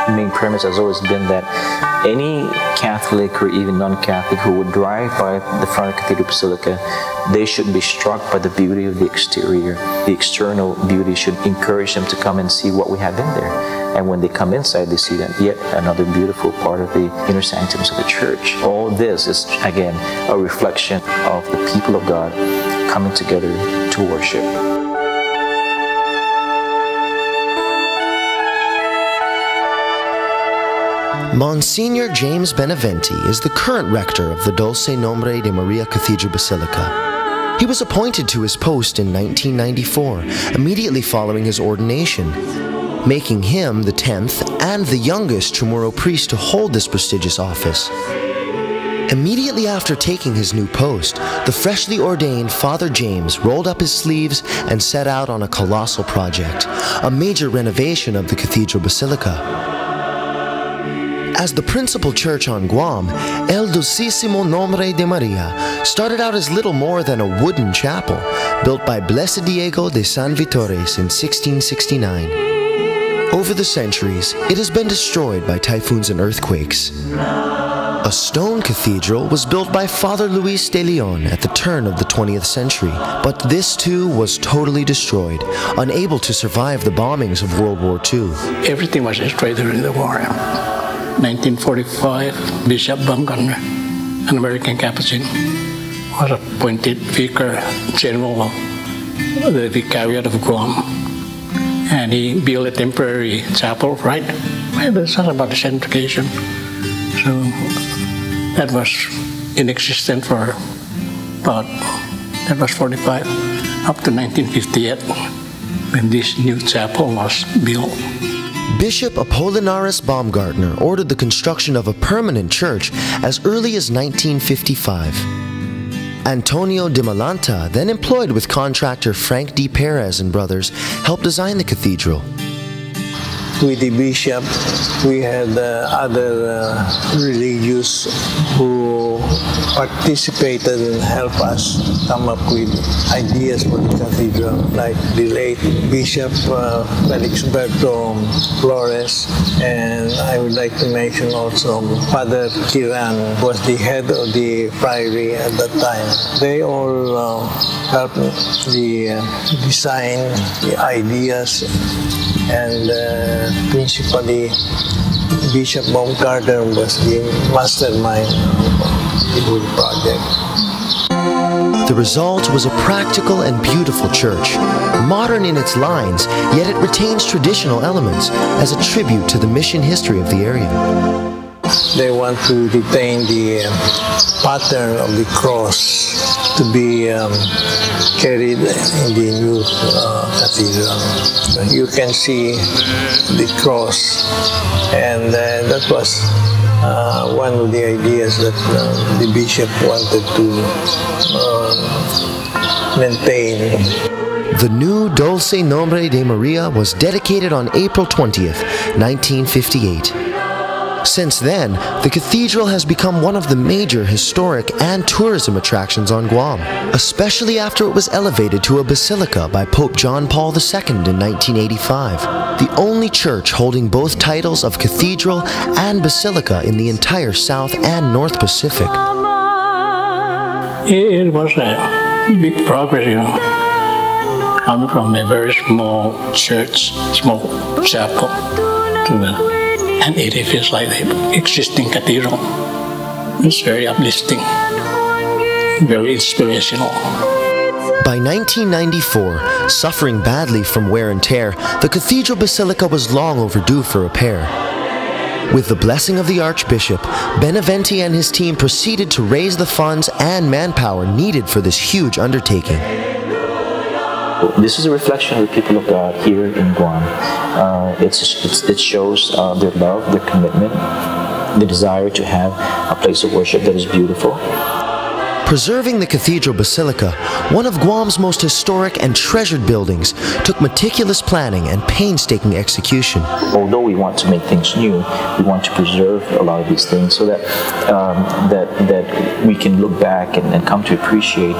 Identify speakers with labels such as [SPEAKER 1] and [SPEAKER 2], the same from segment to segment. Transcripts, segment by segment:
[SPEAKER 1] Main premise has always been that any Catholic or even non-Catholic who would drive by the front of Cathedral Basilica, they should be struck by the beauty of the exterior. The external beauty should encourage them to come and see what we have in there. And when they come inside, they see that yet another beautiful part of the inner sanctums of the church. All this is, again, a reflection of the people of God coming together to worship.
[SPEAKER 2] Monsignor James Beneventi is the current rector of the Dulce Nombre de Maria Cathedral Basilica. He was appointed to his post in 1994, immediately following his ordination, making him the 10th and the youngest Chamorro priest to hold this prestigious office. Immediately after taking his new post, the freshly ordained Father James rolled up his sleeves and set out on a colossal project, a major renovation of the Cathedral Basilica. As the principal church on Guam, El Dulcísimo Nombre de Maria started out as little more than a wooden chapel built by Blessed Diego de San Vitores in 1669. Over the centuries, it has been destroyed by typhoons and earthquakes. A stone cathedral was built by Father Luis de Leon at the turn of the 20th century, but this too was totally destroyed, unable to survive the bombings of World War II.
[SPEAKER 3] Everything was destroyed during the war. 1945, Bishop Baumgartner, an American Capuchin, was appointed Vicar General of the Vicariate of Guam. And he built a temporary chapel right the side about the centrigation. So that was in existence for that was 45, up to 1958, when this new chapel was built.
[SPEAKER 2] Bishop Apollinaris Baumgartner ordered the construction of a permanent church as early as 1955. Antonio de Malanta, then employed with contractor Frank D. Perez and Brothers, helped design the cathedral.
[SPEAKER 4] With the bishop, we had other religious who participated and helped us come up with ideas for the cathedral, like the late Bishop Felix Berto Flores, and I would like to mention also Father Kiran was the head of the priory at that time. They all helped the design, the ideas, and principally Bishop Baumgartner was the mastermind of the whole project.
[SPEAKER 2] The result was a practical and beautiful church, modern in its lines, yet it retains traditional elements as a tribute to the mission history of the area.
[SPEAKER 4] They want to retain the pattern of the cross to be carried in the new cathedral. You can see the cross, and that was one of the ideas that the bishop wanted to maintain.
[SPEAKER 2] The new Dulce Nombre de Maria was dedicated on April 20th, 1958. Since then, the cathedral has become one of the major historic and tourism attractions on Guam, especially after it was elevated to a basilica by Pope John Paul II in 1985, the only church holding both titles of cathedral and basilica in the entire South and North Pacific.
[SPEAKER 3] It was a big progress, you know, coming from a very small church, small chapel, to an edifice like the existing cathedral. It's very uplifting, very inspirational.
[SPEAKER 2] By 1994, suffering badly from wear and tear, the Cathedral Basilica was long overdue for repair. With the blessing of the Archbishop, Beneventi and his team proceeded to raise the funds and manpower needed for this huge undertaking.
[SPEAKER 1] This is a reflection of the people of God here in Guam. It shows their love, their commitment, the desire to have a place of worship that is beautiful.
[SPEAKER 2] Preserving the Cathedral Basilica, one of Guam's most historic and treasured buildings, took meticulous planning and painstaking execution.
[SPEAKER 1] Although we want to make things new, we want to preserve a lot of these things so that that we can look back and come to appreciate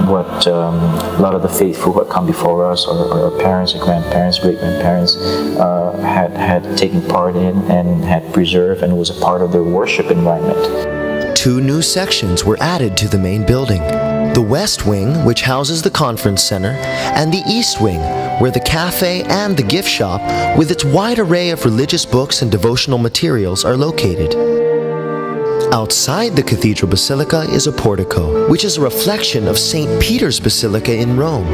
[SPEAKER 1] what a lot of the faithful who had come before us, or our parents, or grandparents, great-grandparents, had taken part in and had preserved and was a part of their worship environment.
[SPEAKER 2] 2 new sections were added to the main building. The West Wing, which houses the conference center, and the East Wing, where the cafe and the gift shop, with its wide array of religious books and devotional materials, are located. Outside the Cathedral Basilica is a portico, which is a reflection of St. Peter's Basilica in Rome.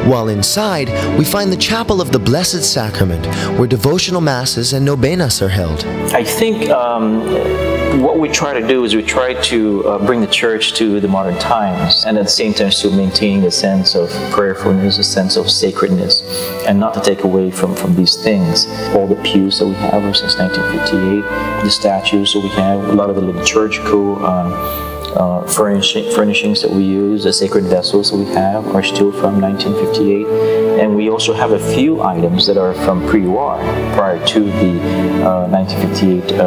[SPEAKER 2] While inside, we find the Chapel of the Blessed Sacrament, where devotional masses and novenas are held.
[SPEAKER 1] I think what we try to do is we try to bring the church to the modern times, and at the same time still maintaining a sense of prayerfulness, a sense of sacredness, and not to take away from these things. All the pews that we have are since 1958, the statues that we have, a lot of the liturgical furnishings that we use, the sacred vessels that we have are still from 1958, and we also have a few items that are from pre-war, prior to the 1958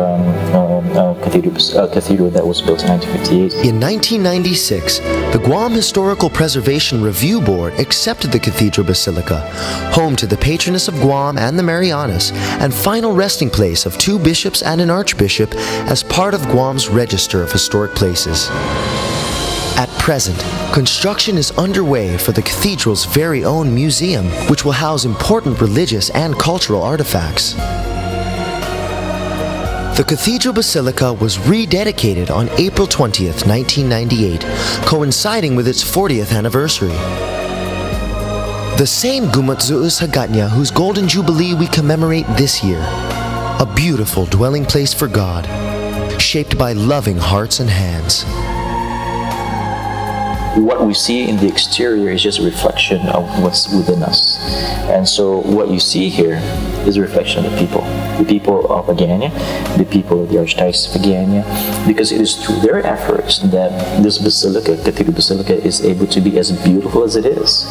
[SPEAKER 1] cathedral that was built in 1958.
[SPEAKER 2] In 1996, the Guam Historical Preservation Review Board accepted the Cathedral Basilica, home to the patroness of Guam and the Marianas, and final resting place of 2 bishops and an archbishop, as part of Guam's Register of Historic Places. At present, construction is underway for the cathedral's very own museum, which will house important religious and cultural artifacts. The Cathedral Basilica was rededicated on April 20th, 1998, coinciding with its 40th anniversary. The same Gumatzu'us Hagatnya whose Golden Jubilee we commemorate this year. A beautiful dwelling place for God, shaped by loving hearts and hands.
[SPEAKER 1] What we see in the exterior is just a reflection of what's within us. And so what you see here is a reflection of the people of Agana, the people of the Archdiocese of Agana, because it is through their efforts that this basilica, Cathedral Basilica, is able to be as beautiful as it is.